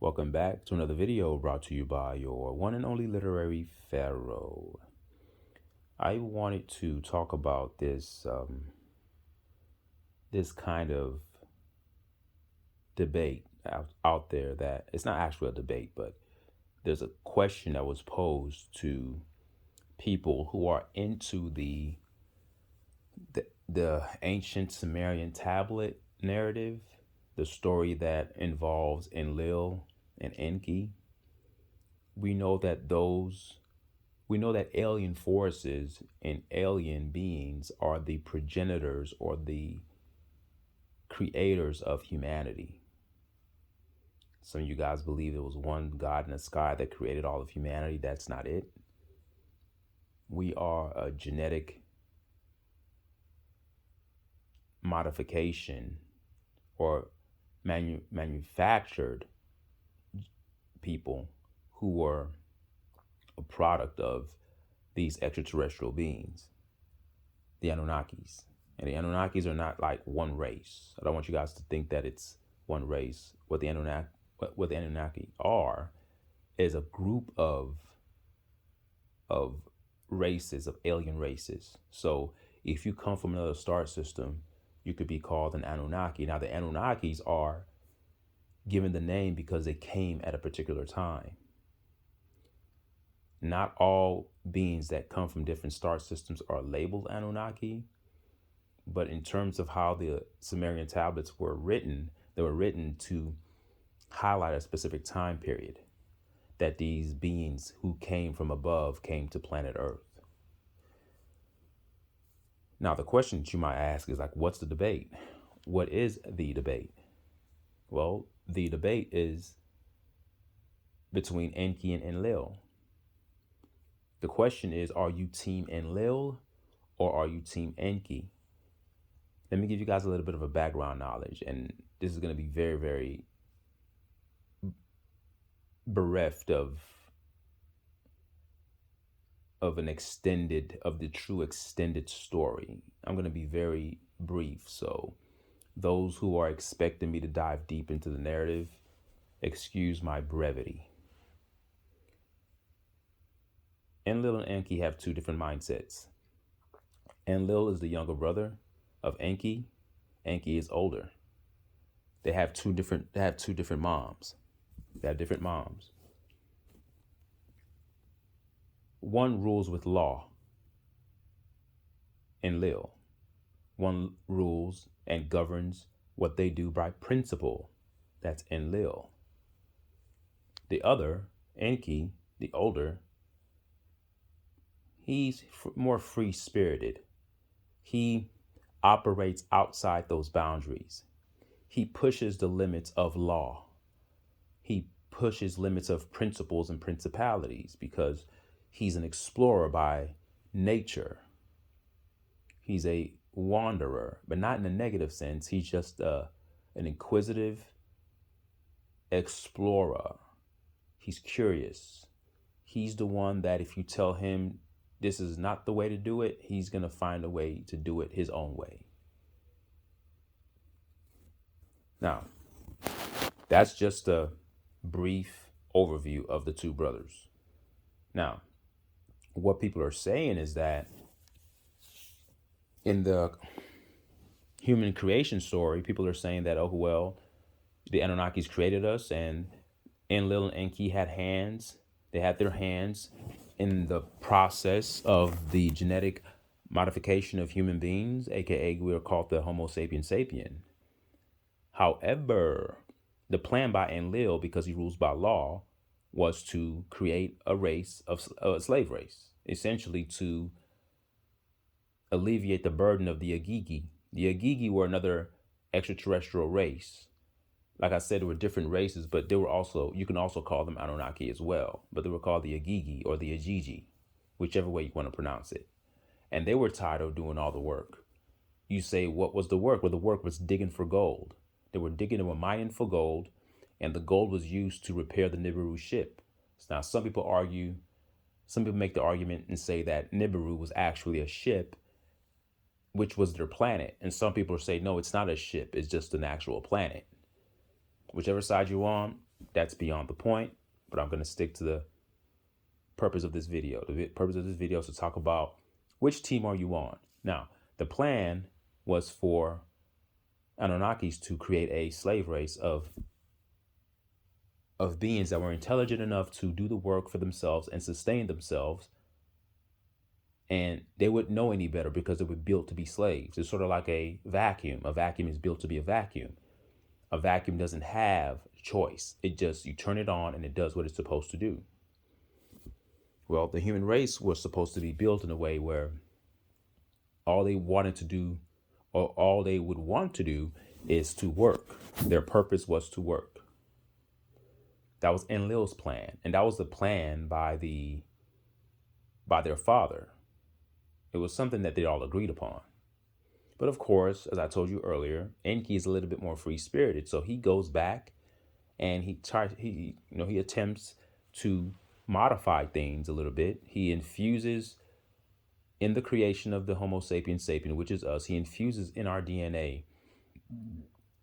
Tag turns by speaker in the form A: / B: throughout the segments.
A: Welcome back to another video brought to you by your one and only literary pharaoh. I wanted to talk about this kind of debate out there that it's not actually a debate, but there's a question that was posed to people who are into the ancient Sumerian tablet narrative, the story that involves Enlil and Enki. We know that those we know that alien forces and alien beings are the progenitors or the creators of humanity. Some of you guys believe there was one God in the sky that created all of humanity. That's not it. We are a genetic modification or manufactured people who were a product of these extraterrestrial beings, the Anunnakis. And the Anunnakis are not like one race. I don't want you guys to think that it's one race. What the Anunnaki are is a group of races, of alien races. So if you come from another star system, you could be called an Anunnaki. Now the Anunnakis are given the name because they came at a particular time. Not all beings that come from different star systems are labeled Anunnaki, but in terms of how the Sumerian tablets were written, they were written to highlight a specific time period that these beings who came from above came to planet Earth. Now, the question that you might ask is like, what's the debate? What is the debate? Well, the debate is between Enki and Enlil. The question is, are you team Enlil or are you team Enki? Let me give you guys a little bit of a background knowledge, and this is going to be very, very bereft of the true extended story. I'm going to be very brief, so those who are expecting me to dive deep into the narrative, excuse my brevity. Enlil and Enki have two different mindsets. Enlil is the younger brother of Enki. Enki is older. They have two different moms. They have different moms. One rules with law, Enlil. One rules and governs what they do by principle. That's Enlil. The other, Enki, the older, he's more free-spirited. He operates outside those boundaries. He pushes the limits of law. He pushes limits of principles and principalities because he's an explorer by nature. He's a wanderer, but not in a negative sense. He's just an inquisitive explorer. He's curious. He's the one that if you tell him this is not the way to do it, he's going to find a way to do it his own way. Now, that's just a brief overview of the two brothers. Now, what people are saying is that in the human creation story, people are saying that, oh, well, the Anunnakis created us and Enlil and Enki had hands. They had their hands in the process of the genetic modification of human beings, aka we are called the Homo sapien sapien. However, the plan by Enlil, because he rules by law, was to create a race of a slave race, essentially to alleviate the burden of the Agigi. The Agigi were another extraterrestrial race. Like I said, there were different races, but you can also call them Anunnaki as well. But they were called the Agigi or the Agigi, whichever way you want to pronounce it. And they were tired of doing all the work. You say, what was the work? Well, the work was digging for gold. They were mining for gold, and the gold was used to repair the Nibiru ship. Now, some people make the argument and say that Nibiru was actually a ship, which was their planet. And some people say, no, it's not a ship. It's just an actual planet. Whichever side you're on, that's beyond the point, but I'm going to stick to the purpose of this video. The purpose of this video is to talk about which team are you on. Now, the plan was for Anunnakis to create a slave race of beings that were intelligent enough to do the work for themselves and sustain themselves, and they wouldn't know any better because they were built to be slaves. It's sort of like a vacuum. A vacuum is built to be a vacuum. A vacuum doesn't have choice. It just, you turn it on and it does what it's supposed to do. Well, the human race was supposed to be built in a way where all they wanted to do, or all they would want to do, is to work. Their purpose was to work. That was Enlil's plan, and that was the plan by their father. It was something that they all agreed upon. But of course, as I told you earlier, Enki is a little bit more free-spirited, so he goes back and he attempts to modify things a little bit. He infuses in the creation of the Homo sapiens sapien, which is us. He infuses in our DNA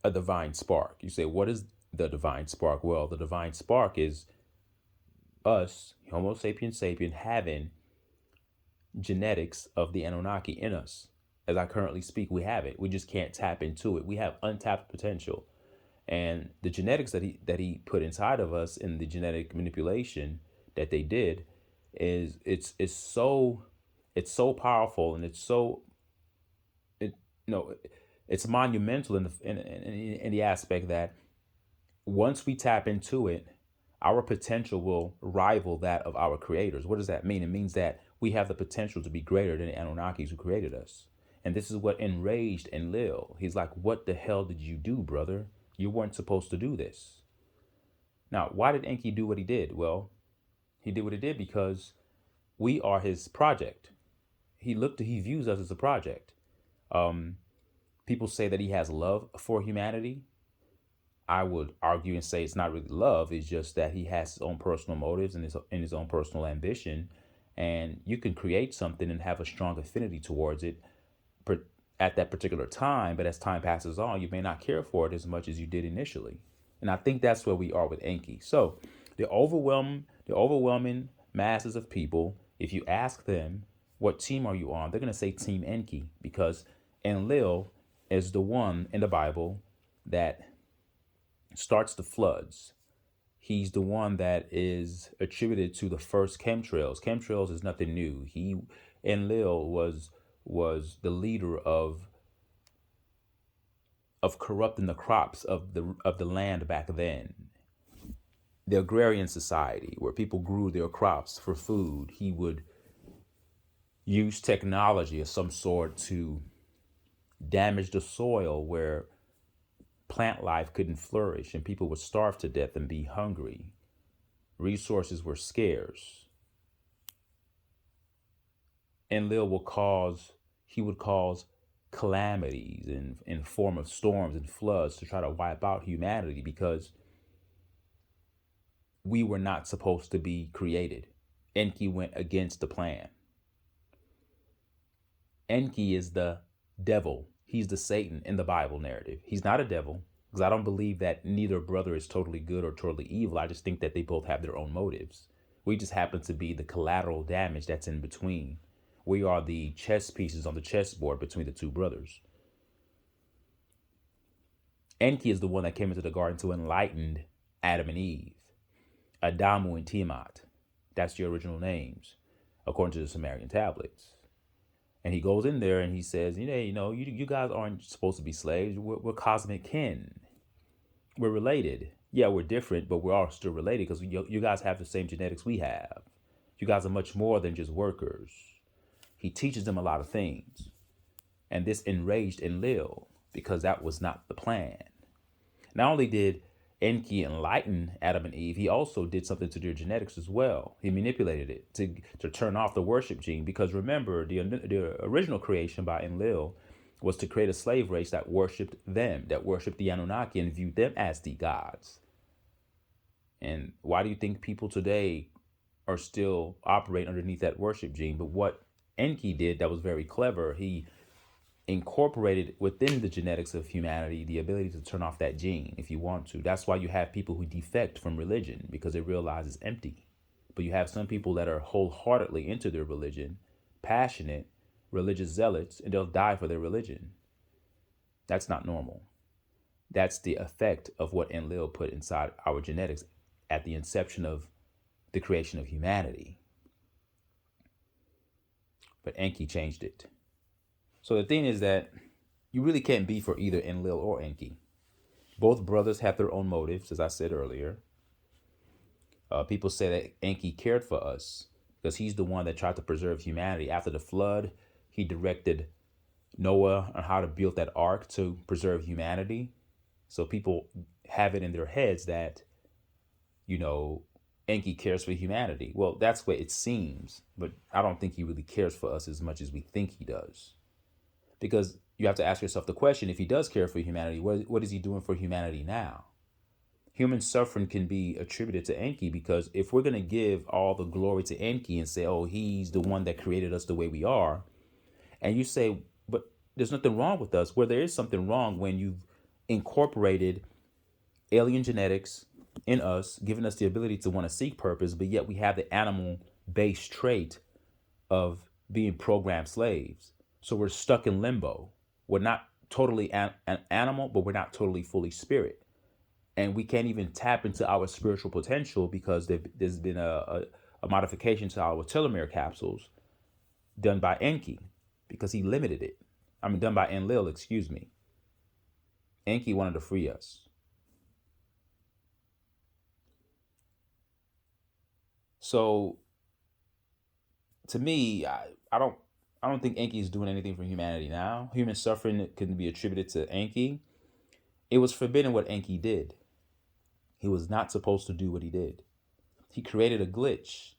A: a divine spark. You say, what is the divine spark? Well, the divine spark is us, Homo sapiens sapien, having genetics of the Anunnaki in us. As I currently speak, we have it. We just can't tap into it. We have untapped potential. And the genetics that he put inside of us in the genetic manipulation that they did is it's so powerful, and it's monumental in the aspect that once we tap into it, our potential will rival that of our creators. What does that mean? It means that we have the potential to be greater than the Anunnakis who created us. And this is what enraged Enlil. He's like, what the hell did you do, brother? You weren't supposed to do this. Now, why did Enki do what he did? Well, he did what he did because we are his project. He views us as a project. People say that he has love for humanity. I would argue and say it's not really love. It's just that he has his own personal motives and his own personal ambition. And you can create something and have a strong affinity towards it at that particular time. But as time passes on, you may not care for it as much as you did initially. And I think that's where we are with Enki. So the overwhelming masses of people, if you ask them, what team are you on? They're going to say Team Enki, because Enlil is the one in the Bible that starts the floods. He's the one that is attributed to the first chemtrails. Chemtrails is nothing new. Enlil was the leader of corrupting the crops of the land back then. The agrarian society, where people grew their crops for food, he would use technology of some sort to damage the soil where plant life couldn't flourish, and people would starve to death and be hungry. Resources were scarce. Enlil would cause calamities in form of storms and floods to try to wipe out humanity, because we were not supposed to be created. Enki went against the plan. Enki is the devil. He's the Satan in the Bible narrative. He's not a devil, because I don't believe that neither brother is totally good or totally evil. I just think that they both have their own motives. We just happen to be the collateral damage that's in between. We are the chess pieces on the chessboard between the two brothers. Enki is the one that came into the garden to enlighten Adam and Eve. Adamu and Tiamat. That's your original names, according to the Sumerian tablets. And he goes in there and he says, you guys aren't supposed to be slaves. We're cosmic kin. We're related. Yeah, we're different, but we're all still related, because you guys have the same genetics we have. You guys are much more than just workers. He teaches them a lot of things. And this enraged Enlil, because that was not the plan. Not only did Enki enlighten Adam and Eve, he also did something to their genetics as well. He manipulated it to turn off the worship gene, because remember, the original creation by Enlil was to create a slave race that worshipped them, that worshipped the Anunnaki and viewed them as the gods. And why do you think people today are still operating underneath that worship gene? But what Enki did that was very clever, he incorporated within the genetics of humanity the ability to turn off that gene if you want to. That's why you have people who defect from religion, because they realize it's empty. But you have some people that are wholeheartedly into their religion, passionate, religious zealots, and they'll die for their religion. That's not normal. That's the effect of what Enlil put inside our genetics at the inception of the creation of humanity. But Enki changed it. So the thing is that you really can't be for either Enlil or Enki. Both brothers have their own motives, as I said earlier. People say that Enki cared for us because he's the one that tried to preserve humanity. After the flood, he directed Noah on how to build that ark to preserve humanity. So people have it in their heads that, Enki cares for humanity. Well, that's what it seems, but I don't think he really cares for us as much as we think he does. Because you have to ask yourself the question, if he does care for humanity, what is he doing for humanity now? Human suffering can be attributed to Enki, because if we're going to give all the glory to Enki and say, oh, he's the one that created us the way we are, and you say, but there's nothing wrong with us, where there is something wrong when you've incorporated alien genetics in us, giving us the ability to want to seek purpose, but yet we have the animal-based trait of being programmed slaves. So we're stuck in limbo. We're not totally an animal, but we're not totally fully spirit. And we can't even tap into our spiritual potential because there's been a modification to our telomere capsules done by Enki, because he limited it. Done by Enlil, excuse me. Enki wanted to free us. So to me, I don't think Enki is doing anything for humanity now. Human suffering can be attributed to Enki. It was forbidden what Enki did. He was not supposed to do what he did. He created a glitch,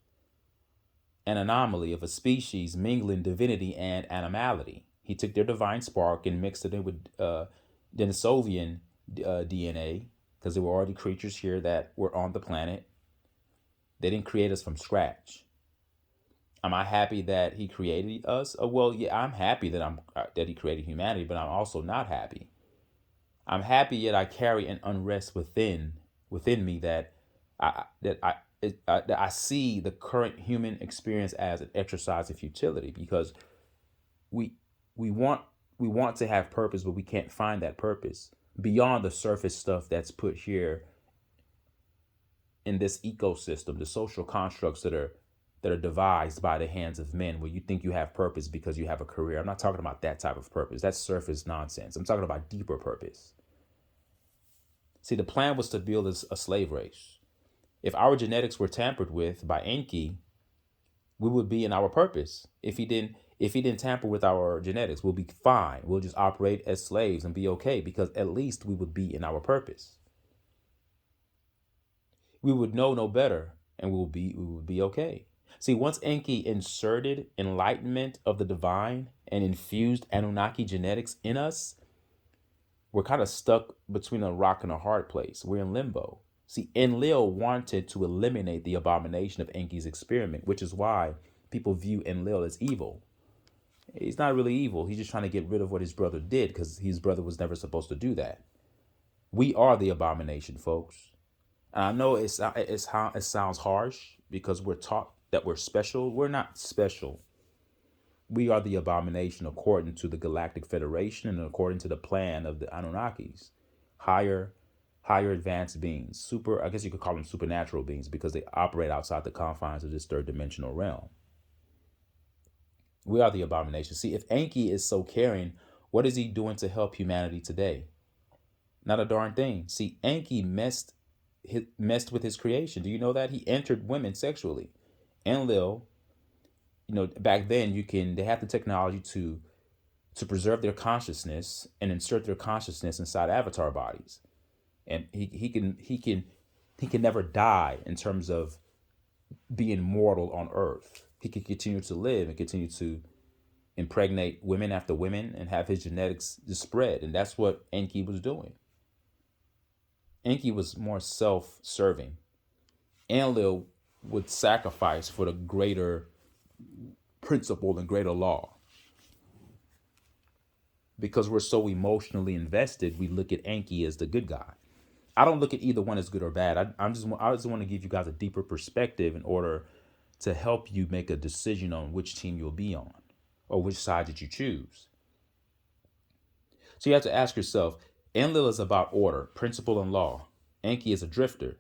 A: an anomaly of a species mingling divinity and animality. He took their divine spark and mixed it in with Denisovian DNA, because there were already creatures here that were on the planet. They didn't create us from scratch. Am I happy that he created us? Well, yeah, I'm happy that he created humanity, but I'm also not happy. I'm happy, yet I carry an unrest within me that I see the current human experience as an exercise of futility, because we we want to have purpose, but we can't find that purpose beyond the surface stuff that's put here in this ecosystem, the social constructs that are devised by the hands of men, where you think you have purpose because you have a career. I'm not talking about that type of purpose. That's surface nonsense. I'm talking about deeper purpose. See, the plan was to build a slave race. If our genetics were tampered with by Enki, we would be in our purpose. If he didn't tamper with our genetics, we'll be fine. We'll just operate as slaves and be okay, because at least we would be in our purpose. We would know no better, and we would be okay. See, once Enki inserted enlightenment of the divine and infused Anunnaki genetics in us, we're kind of stuck between a rock and a hard place. We're in limbo. See, Enlil wanted to eliminate the abomination of Enki's experiment, which is why people view Enlil as evil. He's not really evil. He's just trying to get rid of what his brother did, because his brother was never supposed to do that. We are the abomination, folks. And I know it sounds harsh because we're taught that we're special. We're not special. We are the abomination according to the Galactic Federation and according to the plan of the Anunnakis. Higher advanced beings. I guess you could call them supernatural beings, because they operate outside the confines of this third dimensional realm. We are the abomination. See, if Enki is so caring, what is he doing to help humanity today? Not a darn thing. See, Enki messed with his creation. Do you know that? He entered women sexually. Enlil, back then they had the technology to preserve their consciousness and insert their consciousness inside avatar bodies. And he can never die in terms of being mortal on Earth. He can continue to live and continue to impregnate women after women and have his genetics spread. And that's what Enki was doing. Enki was more self-serving. Enlil would sacrifice for the greater principle and greater law. because we're so emotionally invested, we look at Enki as the good guy. I don't look at either one as good or bad. I just want to give you guys a deeper perspective in order to help you make a decision on which team you'll be on or which side that you choose. So you have to ask yourself, Enlil is about order, principle, and law. Enki is a drifter.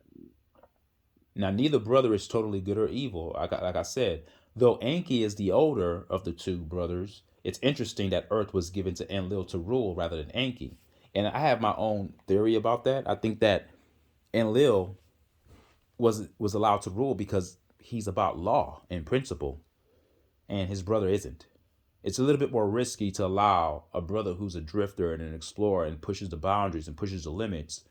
A: Now, neither brother is totally good or evil. Like I said, though Enki is the older of the two brothers, it's interesting that Earth was given to Enlil to rule rather than Enki. And I have my own theory about that. I think that Enlil was allowed to rule because he's about law and principle, and his brother isn't. It's a little bit more risky to allow a brother who's a drifter and an explorer and pushes the boundaries and pushes the limits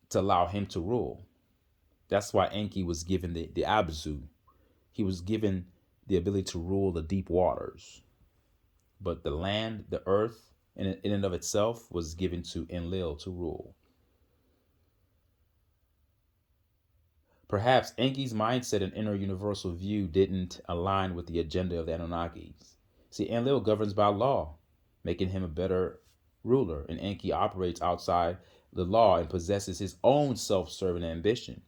A: to allow him to rule. That's why Enki was given the Abazu. He was given the ability to rule the deep waters. But the land, the earth, in and of itself, was given to Enlil to rule. Perhaps Enki's mindset and inner universal view didn't align with the agenda of the Anunnakis. See, Enlil governs by law, making him a better ruler, and Enki operates outside the law and possesses his own self-serving ambition.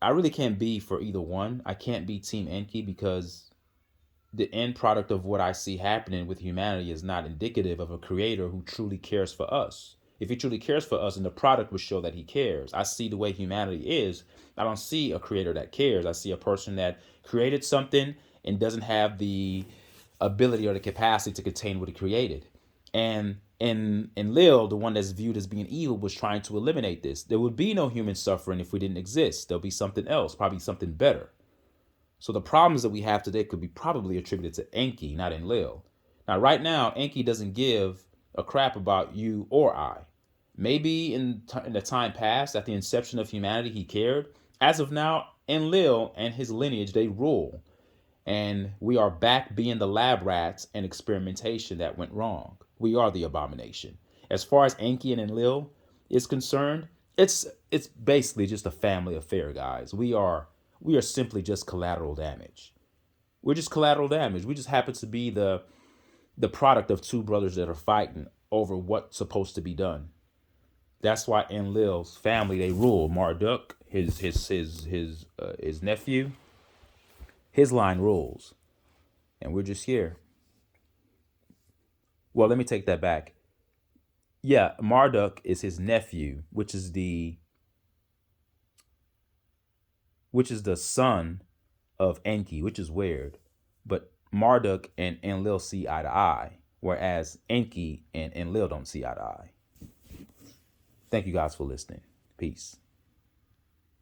A: I really can't be for either one. I can't be Team Enki because the end product of what I see happening with humanity is not indicative of a creator who truly cares for us. If he truly cares for us, and the product would show that he cares. I see the way humanity is. I don't see a creator that cares. I see a person that created something and doesn't have the ability or the capacity to contain what he created. And Enlil, the one that's viewed as being evil, was trying to eliminate this. There would be no human suffering if we didn't exist. There'll be something else, probably something better. So the problems that we have today could be probably attributed to Enki, not Enlil. Now, right now, Enki doesn't give a crap about you or I. Maybe in the time past, at the inception of humanity, he cared. As of now, Enlil and his lineage, they rule. And we are back being the lab rats and experimentation that went wrong. We are the abomination. As far as Enki and Enlil is concerned, it's basically just a family affair, guys. We are simply just collateral damage. We're just collateral damage. We just happen to be the product of two brothers that are fighting over what's supposed to be done. That's why Enlil's family, they rule. Marduk, his nephew, his line rules, and we're just here. Well, let me take that back. Yeah, Marduk is his nephew, which is the son of Enki, which is weird. But Marduk and Enlil see eye to eye, whereas Enki and Enlil don't see eye to eye. Thank you guys for listening. Peace.